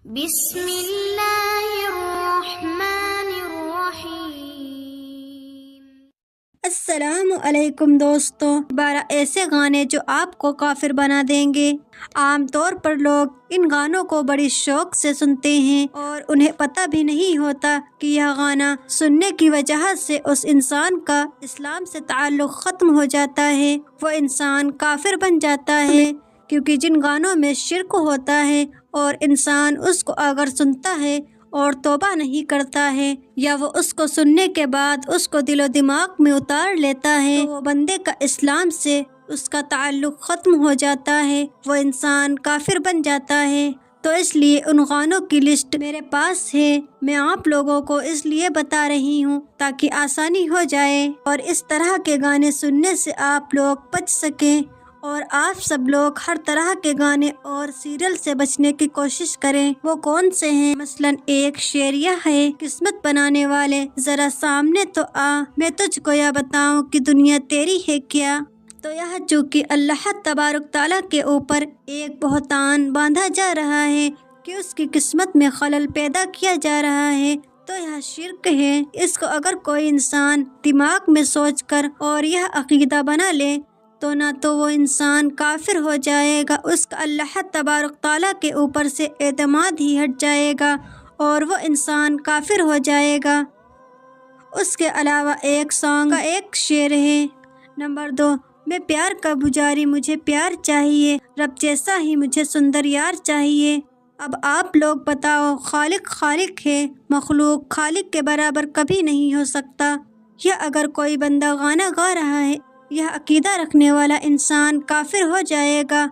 بسم اللہ الرحمن الرحیم۔ السلام علیکم دوستو، 12 ایسے گانے جو آپ کو کافر بنا دیں گے۔ عام طور پر لوگ ان گانوں کو بڑی شوق سے سنتے ہیں اور انہیں پتہ بھی نہیں ہوتا کہ یہ گانا سننے کی وجہ سے اس انسان کا اسلام سے تعلق ختم ہو جاتا ہے، وہ انسان کافر بن جاتا ہے، کیونکہ جن گانوں میں شرک ہوتا ہے اور انسان اس کو اگر سنتا ہے اور توبہ نہیں کرتا ہے یا وہ اس کو سننے کے بعد اس کو دل و دماغ میں اتار لیتا ہے تو وہ بندے کا اسلام سے اس کا تعلق ختم ہو جاتا ہے، وہ انسان کافر بن جاتا ہے۔ تو اس لیے ان گانوں کی لسٹ میرے پاس ہے، میں آپ لوگوں کو اس لیے بتا رہی ہوں تاکہ آسانی ہو جائے اور اس طرح کے گانے سننے سے آپ لوگ بچ سکیں، اور آپ سب لوگ ہر طرح کے گانے اور سیریل سے بچنے کی کوشش کریں۔ وہ کون سے ہیں؟ مثلاً ایک شعریہ ہے، قسمت بنانے والے ذرا سامنے تو آ، میں تجھ کو یہ بتاؤں کہ دنیا تیری ہے کیا۔ تو یہ چونکہ اللہ تبارک تعالیٰ کے اوپر ایک بہتان باندھا جا رہا ہے کہ اس کی قسمت میں خلل پیدا کیا جا رہا ہے، تو یہ شرک ہے۔ اس کو اگر کوئی انسان دماغ میں سوچ کر اور یہ عقیدہ بنا لے تو نہ تو وہ انسان کافر ہو جائے گا، اس کا اللہ تبارک تعالیٰ کے اوپر سے اعتماد ہی ہٹ جائے گا اور وہ انسان کافر ہو جائے گا۔ اس کے علاوہ ایک سانگ کا ایک شعر ہے، نمبر 2، میں پیار کا پجاری مجھے پیار چاہیے، رب جیسا ہی مجھے سندر یار چاہیے۔ اب آپ لوگ بتاؤ، خالق خالق ہے، مخلوق خالق کے برابر کبھی نہیں ہو سکتا۔ یا اگر کوئی بندہ گانا گا رہا ہے، یہ عقیدہ رکھنے والا انسان کافر ہو جائے گا،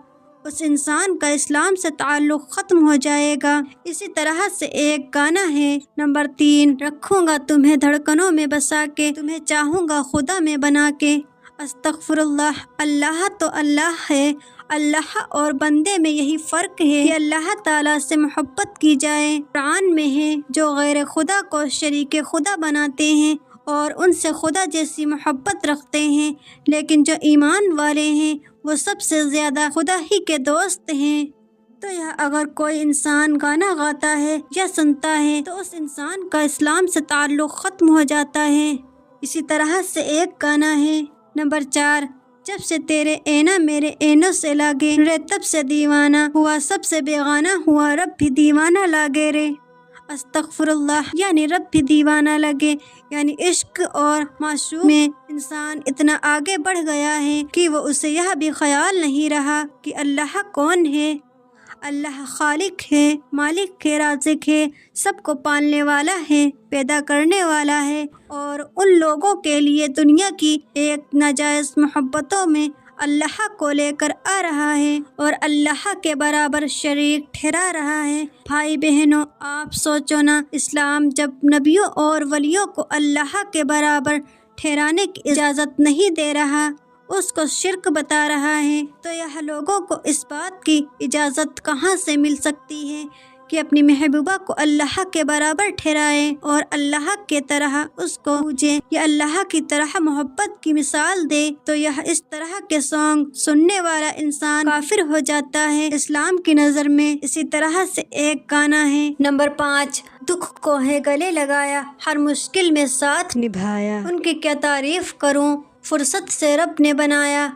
اس انسان کا اسلام سے تعلق ختم ہو جائے گا۔ اسی طرح سے ایک گانا ہے، نمبر 3، رکھوں گا تمہیں دھڑکنوں میں بسا کے، تمہیں چاہوں گا خدا میں بنا کے۔ استغفر اللہ، اللہ تو اللہ ہے، اللہ اور بندے میں یہی فرق ہے کہ اللہ تعالیٰ سے محبت کی جائے۔ قرآن میں ہے، جو غیر خدا کو شریک خدا بناتے ہیں اور ان سے خدا جیسی محبت رکھتے ہیں، لیکن جو ایمان والے ہیں وہ سب سے زیادہ خدا ہی کے دوست ہیں۔ تو یہ اگر کوئی انسان گانا گاتا ہے یا سنتا ہے تو اس انسان کا اسلام سے تعلق ختم ہو جاتا ہے۔ اسی طرح سے ایک گانا ہے، نمبر 4، جب سے تیرے اینا میرے اینوں سے لاگے رے، تب سے دیوانہ ہوا سب سے بیگانہ ہوا، رب بھی دیوانہ لاگے رے۔ استغفر اللہ، یعنی رب بھی دیوانہ لگے، یعنی عشق اور معشوق میں انسان اتنا آگے بڑھ گیا ہے کہ وہ اسے یہ بھی خیال نہیں رہا کہ اللہ کون ہے۔ اللہ خالق ہے، مالک ہے، رازق ہے، سب کو پالنے والا ہے، پیدا کرنے والا ہے، اور ان لوگوں کے لیے دنیا کی ایک ناجائز محبتوں میں اللہ کو لے کر آ رہا ہے اور اللہ کے برابر شریک ٹھہرا رہا ہے۔ بھائی بہنوں، آپ سوچو نا، اسلام جب نبیوں اور ولیوں کو اللہ کے برابر ٹھہرانے کی اجازت نہیں دے رہا، اس کو شرک بتا رہا ہے، تو یہ لوگوں کو اس بات کی اجازت کہاں سے مل سکتی ہے کہ اپنی محبوبہ کو اللہ کے برابر ٹھہرائے اور اللہ کے طرح اس کو پوجے یا اللہ کی طرح محبت کی مثال دے؟ تو یہ اس طرح کے سانگ سننے والا انسان کافر ہو جاتا ہے اسلام کی نظر میں۔ اسی طرح سے ایک گانا ہے، نمبر 5، دکھ کو ہے گلے لگایا، ہر مشکل میں ساتھ نبھایا، ان کی کیا تعریف کروں، فرصت سے رب نے بنایا۔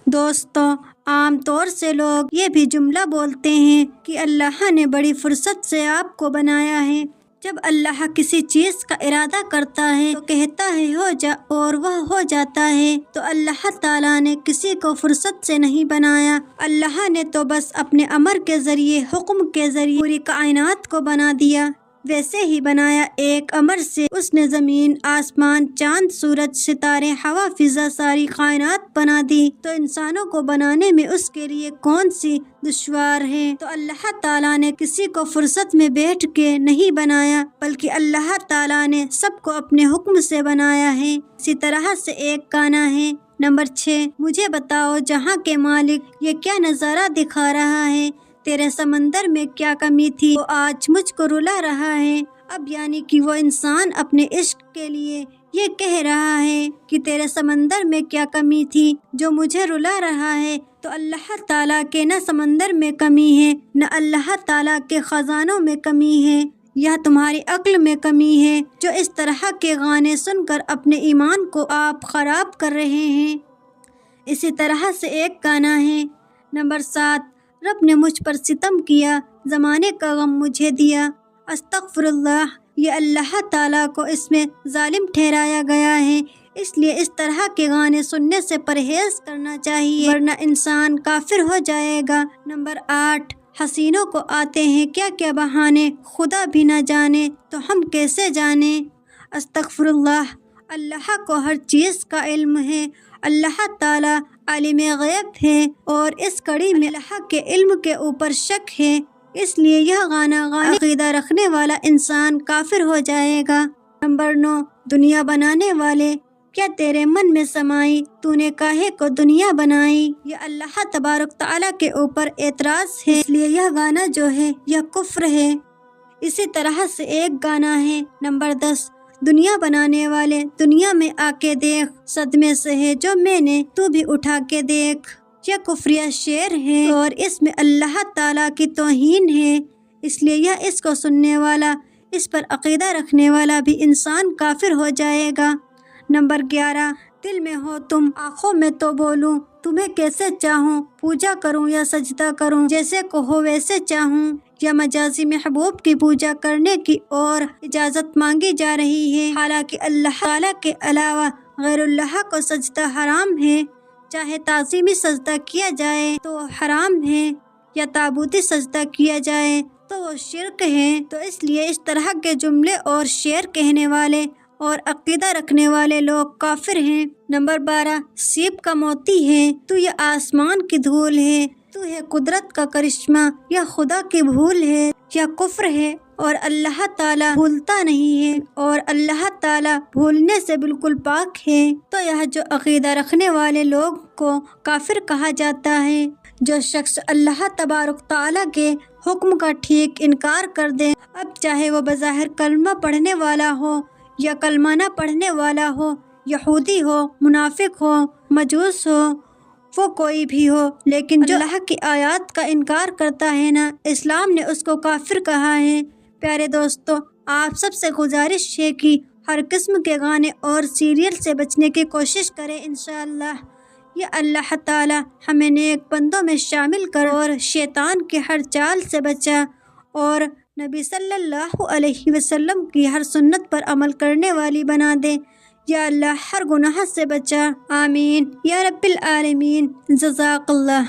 دوستو، عام طور سے لوگ یہ بھی جملہ بولتے ہیں کہ اللہ نے بڑی فرصت سے آپ کو بنایا ہے۔ جب اللہ کسی چیز کا ارادہ کرتا ہے تو کہتا ہے ہو جا، اور وہ ہو جاتا ہے۔ تو اللہ تعالیٰ نے کسی کو فرصت سے نہیں بنایا، اللہ نے تو بس اپنے امر کے ذریعے، حکم کے ذریعے پوری کائنات کو بنا دیا۔ ویسے ہی بنایا ایک امر سے، اس نے زمین، آسمان، چاند، سورج، ستارے، ہوا، فضا، ساری کائنات بنا دی۔ تو انسانوں کو بنانے میں اس کے لیے کون سی دشوار ہے؟ تو اللہ تعالیٰ نے کسی کو فرصت میں بیٹھ کے نہیں بنایا، بلکہ اللہ تعالیٰ نے سب کو اپنے حکم سے بنایا ہے۔ اسی طرح سے ایک گانا ہے، نمبر 6، مجھے بتاؤ جہاں کے مالک یہ کیا نظارہ دکھا رہا ہے، تیرے سمندر میں کیا کمی تھی وہ آج مجھ کو رلا رہا ہے۔ اب یعنی کہ وہ انسان اپنے عشق کے لیے یہ کہہ رہا ہے کہ تیرے سمندر میں کیا کمی تھی جو مجھے رلا رہا ہے، تو اللہ تعالیٰ کے نہ سمندر میں کمی ہے نہ اللہ تعالیٰ کے خزانوں میں کمی ہے، یا تمہاری عقل میں کمی ہے جو اس طرح کے گانے سن کر اپنے ایمان کو آپ خراب کر رہے ہیں۔ اسی طرح سے ایک گانا ہے نمبر 7، رب نے مجھ پر ستم کیا، زمانے کا غم مجھے دیا، استغفر اللہ۔ یہ اللہ تعالیٰ کو اس میں ظالم ٹھہرایا گیا ہے، اس لیے اس طرح کے گانے سننے سے پرہیز کرنا چاہیے ورنہ انسان کافر ہو جائے گا۔ نمبر 8، حسینوں کو آتے ہیں کیا کیا بہانے، خدا بھی نہ جانے تو ہم کیسے جانے۔ استغفر اللہ۔ اللہ کو ہر چیز کا علم ہے، اللہ تعالیٰ عالم غیب ہے اور اس کڑی میں اللہ کے علم کے اوپر شک ہے، اس لیے یہ گانا عقیدہ رکھنے والا انسان کافر ہو جائے گا۔ نمبر 9، دنیا بنانے والے کیا تیرے من میں سمائی، تو نے کاہے کو دنیا بنائی۔ یہ اللہ تبارک تعالیٰ کے اوپر اعتراض ہے، اس لیے یہ گانا جو ہے یہ کفر ہے۔ اسی طرح سے ایک گانا ہے نمبر 10، دنیا بنانے والے دنیا میں آ کے دیکھ، صدمے سے ہے جو میں نے تو بھی اٹھا کے دیکھ۔ یہ کفریہ شعر ہے اور اس میں اللہ تعالیٰ کی توہین ہے، اس لیے یہ اس کو سننے والا، اس پر عقیدہ رکھنے والا بھی انسان کافر ہو جائے گا۔ نمبر 11، دل میں ہو تم آنکھوں میں تو بولوں، تمہیں کیسے چاہوں، پوجا کروں یا سجدہ کروں، جیسے کہو ویسے چاہوں۔ یا مجازی محبوب کی پوجا کرنے کی اور اجازت مانگی جا رہی ہے، حالانکہ اللہ تعالیٰ کے علاوہ غیر اللہ کو سجدہ حرام ہے، چاہے تعظیمی سجدہ کیا جائے تو حرام ہے یا تابوتی سجدہ کیا جائے تو وہ شرک ہے۔ تو اس لیے اس طرح کے جملے اور شعر کہنے والے اور عقیدہ رکھنے والے لوگ کافر ہیں۔ نمبر 12، سیب کا موتی ہے تو یہ آسمان کی دھول ہے، تو ہے قدرت کا کرشمہ، یا خدا کی بھول ہے یا کفر ہے، اور اللہ تعالیٰ بھولتا نہیں ہے اور اللہ تعالیٰ بھولنے سے بالکل پاک ہے۔ تو یہ جو عقیدہ رکھنے والے لوگ کو کافر کہا جاتا ہے۔ جو شخص اللہ تبارک تعالیٰ کے حکم کا ٹھیک انکار کر دے، اب چاہے وہ بظاہر کلمہ پڑھنے والا ہو یا کلمہ نہ پڑھنے والا ہو، یہودی ہو، منافق ہو، مجوس ہو، وہ کوئی بھی ہو، لیکن جو اللہ کی آیات کا انکار کرتا ہے نا، اسلام نے اس کو کافر کہا ہے۔ پیارے دوستو، آپ سب سے گزارش ہے کہ ہر قسم کے گانے اور سیریل سے بچنے کی کوشش کریں انشاءاللہ۔ یہ اللہ تعالی ہمیں نیک بندوں میں شامل کر اور شیطان کے ہر چال سے بچا اور نبی صلی اللہ علیہ وسلم کی ہر سنت پر عمل کرنے والی بنا دے۔ یا اللہ ہر گناہ سے بچا، آمین یا رب العالمین۔ جزاک اللہ۔